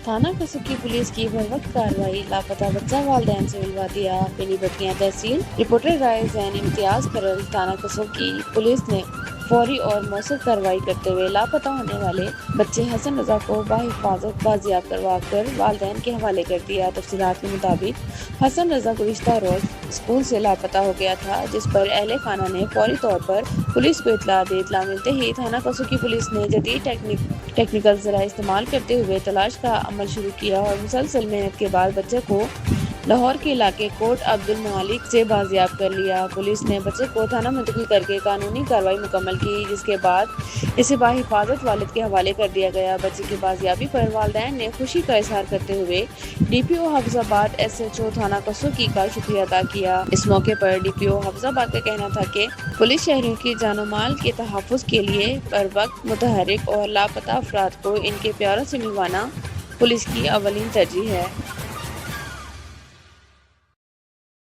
تھانہ کسکی پولیس کی بروقت کارروائی، لاپتہ بچہ والدین سے ملوا دیا۔ پلی بھٹیاں تحصیل رپورٹر رائے زین امتیاز کرل تھانہ کسکی پولیس نے فوری اور مؤثر کارروائی کرتے ہوئے لاپتہ ہونے والے بچے حسن رضا کو بحفاظت بازیاب کروا کر والدین کے حوالے کر دیا۔ تفصیلات کے مطابق حسن رضا گزشتہ روز اسکول سے لاپتہ ہو گیا تھا، جس پر اہل خانہ نے فوری طور پر پولیس کو اطلاع دی۔ اطلاع ملتے ہی تھانہ کسکی پولیس نے جدید ٹیکنیکل ذرائع استعمال کرتے ہوئے تلاش کا عمل شروع کیا اور مسلسل محنت کے بعد بچے کو لاہور کے علاقے کوٹ عبد المالک سے بازیاب کر لیا۔ پولیس نے بچے کو تھانہ منتقل کر کے قانونی کارروائی مکمل کی، جس کے بعد اسے بحفاظت والد کے حوالے کر دیا گیا۔ بچے کی بازیابی پر والدین نے خوشی کا اظہار کرتے ہوئے ڈی پی او حفیظ آباد ایس ایچ او تھانہ کسکی کا شکریہ ادا کیا۔ اس موقع پر ڈی پی او حفیظ آباد کا کہنا تھا کہ پولیس شہریوں کی جان و مال کے تحفظ کے لیے بروقت متحرک اور لاپتہ افراد کو ان کے پیاروں سے ملوانا پولیس کی اولین ترجیح ہے۔